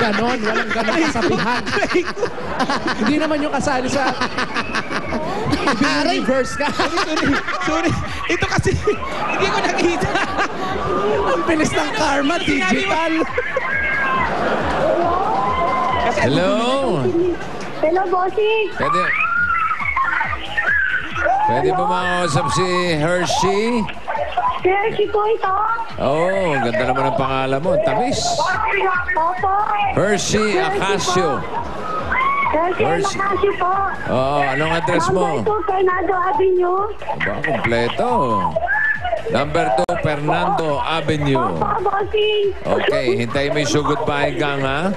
ganon. Walang ganon kasabihan. Hindi naman yung kasali sa... Reverse ka. Sorry. Ito kasi, hindi ko nakita. Ang bilis ng karma, digital. Hello? Hello, bossing. Pwede ba makausap si Hershey? Hershey po ito. Oh, ganda naman ang pangalan mo. Tamis. Opo. Hershey Acacio. Hershey Acacio po. Oh, anong address mo? Number 2, Fernando Avenue. Aba, kompleto. Number 2, Fernando Avenue. Opo, bossing. Okay, hintayin mo yung sugod bahay gang, ha?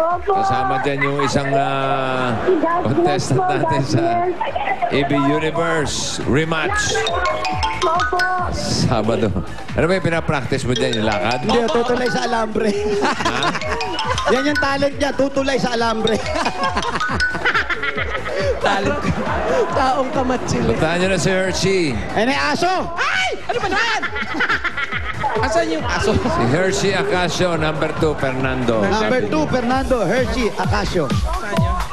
Opo. Kasama dyan yung isang contestant natin sa AB Universe Rematch. Opo. Sabado. Ano ba yung pinapractice mo dyan, yung lakad? Hindi, tutulay sa alambre. Ha? Yan yung talent niya, tutulay sa alambre. Talent. Taong kamatsil. Puntahan nyo na si Hershey. Ay, may aso! Ay! Ano ba naman? Asan yung aso? Si Hershey Acacio, number 2, Fernando. Number 2, Fernando Hershey Acacio.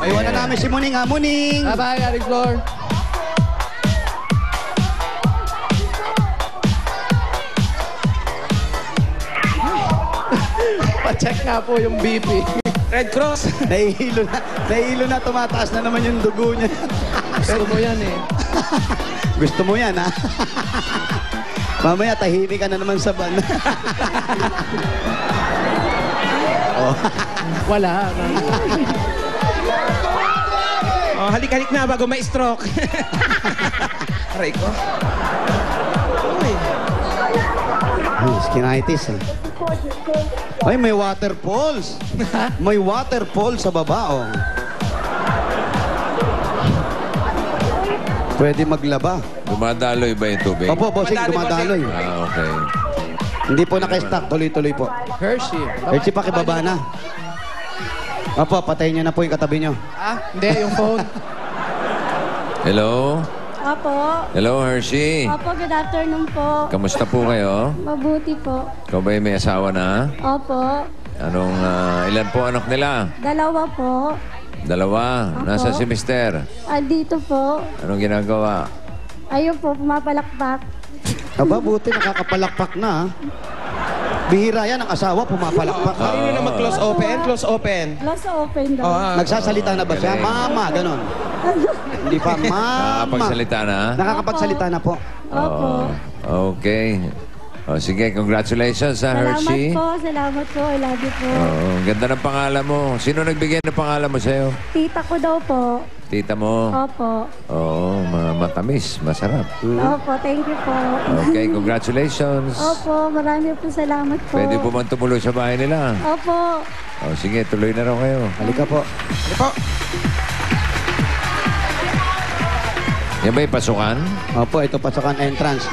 Ay, wala namin si Muning, ha? Muning! Bye-bye, Ari Flor. Pa-check nga po yung BP. Red Cross. Nahihilo na, tumataas na naman yung dugo niya. Gusto mo yan eh. Gusto mo yan, ha? Mamaya, tahimik ka na naman sa van. Oh. Wala. Oh, halik-halik na bago ma-stroke. Aray ko. Uy. Ay, skinitis, eh. Ay, may waterfalls. May waterfall sa baba, oh. Pwede maglaba. Dumadaloy ba yung tubig? Opo, bossing, dumadaloy. Ah, okay. Hindi po naka-stack, tuloy-tuloy po. Hershey. Hershey, pakibaba na. Opo, patayin niyo na po yung katabi niyo. Ah, hindi, yung phone. Hello? Opo. Hello, Hershey. Opo, good afternoon po. Kamusta po kayo? Mabuti po. Ikaw ba may asawa na? Opo. Anong, ilan po anak nila? 2 po. 2. Nasa si Mister? Andito po. Anong ginagawa? Ayun po, pumapalakpak. Aba, buti nakakapalakpak na, ha? Bihira yan, ang asawa, pumapalakpak. Marunong na mag-close open. Close open. Close open daw. Oh, Nagsasalita na ba siya? Galing. Mama, ganon. Hindi pa, mama. Nakakapagsalita na? Nakakapagsalita na po. Opo. Okay. O, sige, congratulations sa Hershey. Salamat po. I love you po. Ganda ng pangalan mo. Sino nagbigay ng pangalan mo sa'yo? Tita ko daw po. Tita mo? Opo. Oo, matamis, masarap. Opo, thank you po. Okay, congratulations. Opo, marami po salamat po. Pwede po man tumuloy sa bahay nila. Opo. O, sige, tuloy na raw kayo. Halika po. Ano po? Yan ba yung pasukan? Opo, ito pasokan entrance.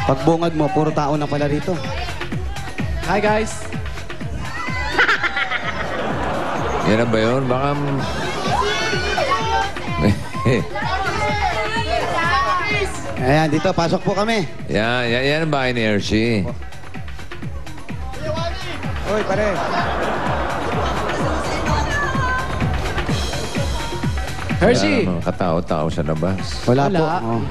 Pagbungad mo, puro tao na pala rito. Hi, guys. Yan na ba yun? Baka... Ayan, dito, pasok po kami. yan ang bahay ni Hershey. Uy, pare. Hershey. Mga katao-tao sa labas. Wala, Wala. po. Oh.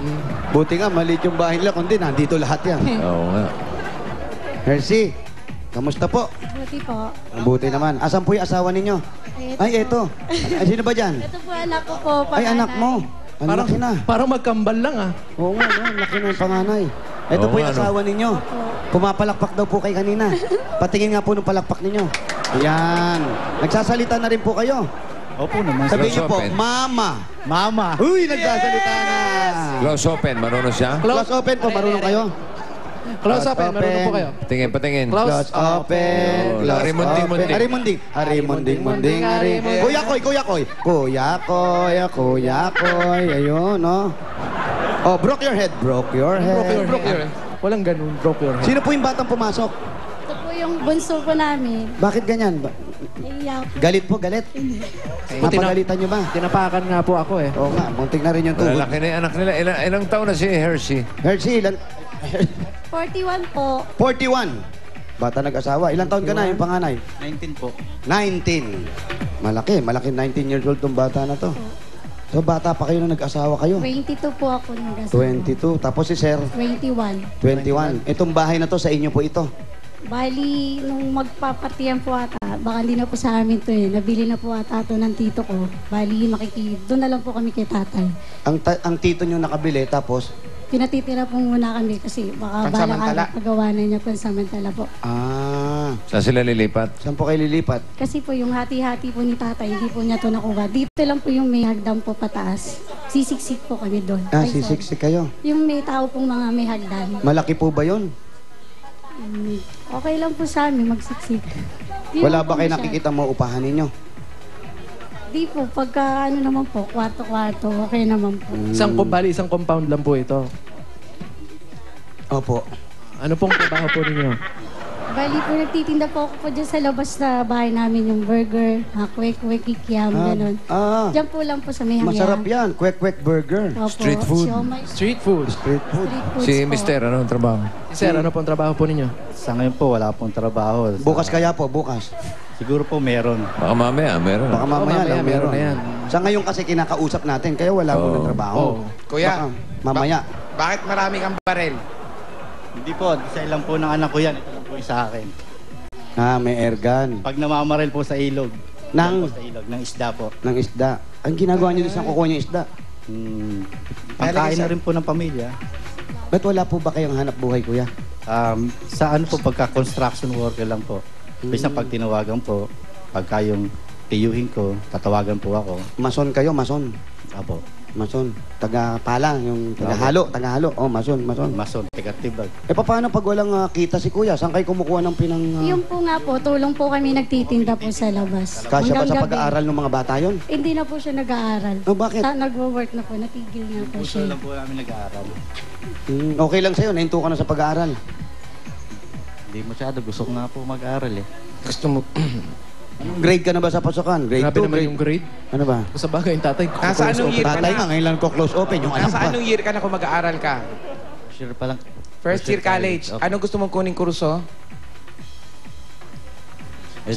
Buti nga, maliit yung bahay nila, kundi nandito lahat yan. Oo nga. Hershey, kamusta po? Buti po. Buti naman. Asan po yung asawa ninyo? Ay, eto. Ay, sino ba dyan? Ito po anak ko po. Ay, anak mo. Ang Parang, laki na. parang magkambal lang ah. Oo nga, no? Laki na yung panganay. Ito Oo po yung nga, no? asawa ninyo. Pumapalakpak daw po kay kanina. Patingin nga po ng palakpak ninyo. Ayan. Nagsasalita na rin po kayo. Opo naman. Sabihin niyo po, open. Mama. Mama. Uy, nagsasalita na. Close open, marunong siya? Close open po, marunong kayo. Close open, marunong po kayo. Patingin, patingin. Close open. Close Arimunding-munding. open. Arimunding. Arimunding-munding. Arimunding. Kuya Koy, Kuya Koy. Kuya Koy, Kuya Koy. Ayun, no? Oh, broke your head. Broke your head. Broke your Walang ganun, broke your head. Sino po yung batang pumasok? Ito po yung bunso po namin. Bakit ganyan? Iyak. Galit po, galit. Napagalitan nyo ba? Tinapakan nga po ako eh. Oo nga, muntik na rin yung tuhod. Lalaki na yung anak nila. Ilang taon na si Hershey? Hershey, 41 po. 41. Bata nag-asawa. Ilang taon ka na yung panganay? 19 po. 19. Malaki 19 years old tong bata na to. So bata pa kayo na nag-asawa kayo? 22 po ako nag-asawa. 22. Tapos si Sir? 21. 21. Itong bahay na to, sa inyo po ito? Bali, nung magpapatiyan po ata, baka hindi na po sa amin to eh. Nabili na po ata to ng tito ko. Bali, doon na lang po kami kay tatay. Ang tito nyo nakabili, tapos? Pinatitira po muna kami kasi baka balang araw pagawa na niya pansamantala po. Ah. Saan sila lilipat? Saan po kayo lilipat? Kasi po yung hati-hati po ni tatay, hindi po niya to nakuha. Dito lang po yung may hagdan po pataas. Sisiksik po kami doon. Ah, Ay, sorry. sisiksik kayo. Yung may tao pong mga may hagdan. Malaki po ba yun? Okay lang po sa amin magsiksik. Di Wala naman ba po kayo masyado. nakikita mo upahan ninyo? Di po, pagka ano naman po, kwarto-kwarto, okay naman po. Isang compound lang po ito. Opo. Ano pong trabaho po ninyo? Bali po, nagtitinda po ako po dyan sa labas na bahay namin, yung burger, kwek-kwek, kikiam, gano'n. Diyan po lang po sa may hangyan. Masarap yan. Kwek-kwek burger. Opo, Street food. siomay, Street food. Street food. street foods Si po. Mister, anong trabaho? Sir, ano pong trabaho po ninyo? Sa ngayon po, wala pong trabaho. Bukas kaya po, bukas. Siguro po meron. Baka mamaya, meron. Baka mamaya mamaya lang meron meron. na yan. Sa ngayon kasi kinakausap natin, kaya wala po ng trabaho. Oo. Kuya, Baka mamaya. bakit marami kang barel? Hindi po, isa lang po ng anak ko yan. Ito lang po yung sa akin. May airgun. Pag namamaril po sa ilog. Nang? Po sa ilog, ng isda po. Ng isda. Ang ginagawa niyo doon sa kukuha niyo isda? Pangkain na rin po ng pamilya. Ba't wala po ba kayong hanap buhay, kuya? Sa ano po, pagka-construction worker lang po. Bisa pag tinawagan po, pagka yung tiyuhin ko, tatawagan po ako. Mason kayo, mason. Apo, Mason. Taga-pala, yung taga-halo. Taga-halo. Oh, mason. mason, tigatibag. Paano pag walang kita si kuya? Saan kayo kumukuha ng Yung po nga po, tulong po kami nagtitinda po sa labas. Kasya ba Hanggang sa gabi. pag-aaral ng mga bata yon? Hindi na po siya nag-aaral. Oh, bakit? Nagwo-work na po, natigil na po Gusto siya. lang po namin nag-aaral. Okay lang sa'yo, nahinto ka na sa pag-aaral. Hindi masyado, gusto ko nga po mag-aaral eh. Gusto mo... Anong grade ka na ba sa pasukan? Grade Grabe 2, naman grade... yung grade. Ano ba? Sa bagay, yung tatay. Nasa anong year ka Tatay na? nga, ngayon lang ko close open. Yung anak Nasa pa. anong year ka na kung mag-aaral ka? Sure pa lang. First year college. Opo. Anong gusto mong kuning kurso?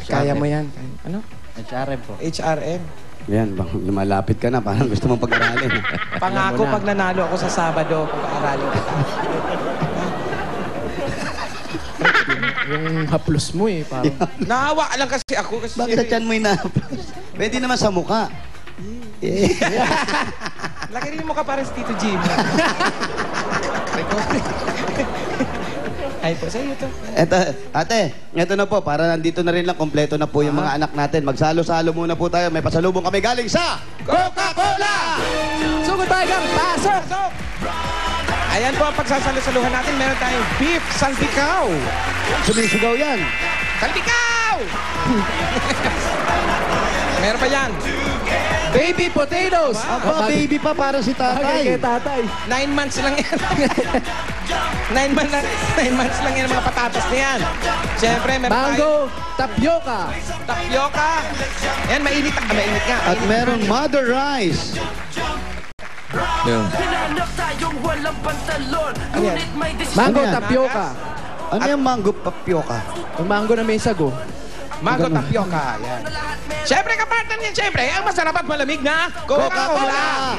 Kaya mo yan. Ano? HRM po. HRM. Yan, bang lumalapit ka na. Parang gusto mong pag-aralin. Pangako na. pag nanalo ako sa Sabado, pag-aaralin kita. Yung haplos mo eh. Parang. Naawa lang kasi ako. Kasi Bakit sa tiyan mo yung Pwede naman sa mukha. Laki rin yung mukha para sa Tito Jim. Ay po, sa'yo to. Eto na po, para nandito na rin lang, kompleto na po yung mga anak natin. Magsalo-salo muna po tayo. May pasalubong kami galing sa Coca-Cola! Sugod tayo ng pasok! Ayan po ang pagsasalo-saluhan natin. Meron tayong beef salpicao. Sumisigaw yan. Salpicao! Meron pa yan. Baby potatoes! Aba, baby pa para si Bagay kay tatay. tatay. 9 months lang yan. 9 months lang yan ang mga patatas na yan. Siyempre, meron Mango tapioca. tapioca. Yan, mainit. Mainit nga. At meron mother rice. Yun. Ano yan? Mango Ano yan? tapioca. Ano yung mango papioka? Yung mango na may sago. Mango tapioca. Yan. Siyempre, kapartner niyan, siyempre, ang masarap at malamig na Coca-Cola.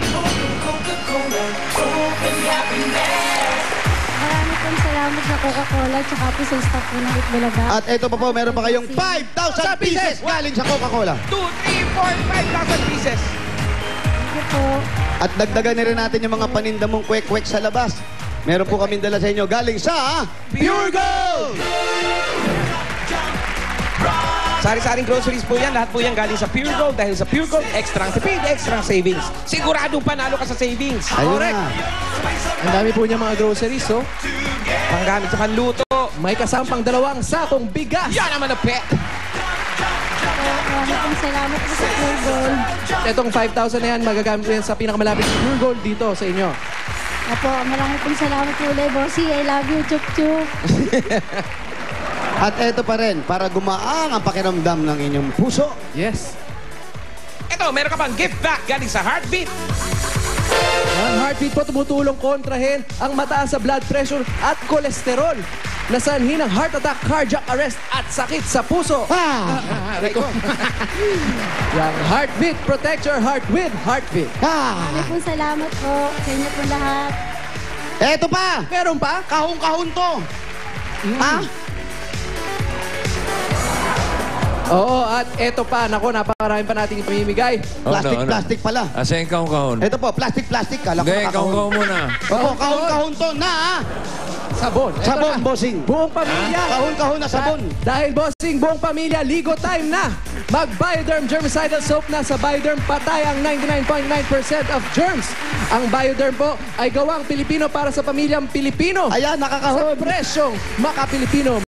Maraming pong salamat sa Coca-Cola tsaka po sa staff po ng Itbulaga. At ito pa po, meron pa kayong 5,000 pieces galing sa Coca-Cola. 2, 3, 4, 5,000 pieces. Thank you po. At dagdagan na rin natin yung mga paninda mong kwek-kwek sa labas. Meron po kaming dala sa inyo galing sa Pure Gold! Sari-saring groceries po yan. Lahat po yan galing sa Pure Gold. Dahil sa Pure Gold, extra tipid, extra savings. Siguradong panalo ka sa savings. Ayun Correct. na. Ang dami po niya mga groceries, oh. Panggamit sa panluto. May kasampang 2 sakong bigas. Yan naman ang pet. Maraming pong salamat po sa Pure Gold. Itong 5,000 na yan, magagamit ko yan sa pinakamalapit na Pure Gold dito sa inyo. Apo, maraming pong salamat po ulit, Bossy. I love you, Chup Chup. At ito pa rin, para gumaang ang pakiramdam ng inyong puso. Yes. Ito, meron ka pang gift back galing sa Heartbeat. Ang heartbeat po tumutulong kontrahin ang mataas sa blood pressure at kolesterol. na sanhi ng heart attack, cardiac arrest at sakit sa puso. Aray ko. Yung Heartbeat, protect your heart with Heartbeat. Marami pong salamat po sa inyo po lahat. Eto pa! Meron pa? Kahon-kahon to! Ha? Oo, at eto pa. Naku, napakarami pa nating ipamimigay. Plastic pala. Asa yung kahon-kahon? Ito po, plastic. Kala ko Hindi, nakakahon. kahon-kahon muna. Opo, kahon-kahon to na, Sabon. Eto Sabon, na. bossing. Buong pamilya. Kahon-kahon na sabon. Dahil bossing, buong pamilya, ligo time na. Mag-Bioderm Germicidal Soap na sa Bioderm. Patay ang 99.9% of germs. Ang Bioderm po ay gawang Pilipino para sa pamilyang Pilipino. Ayan, nakakahon. Sa presyong maka-Pilipino.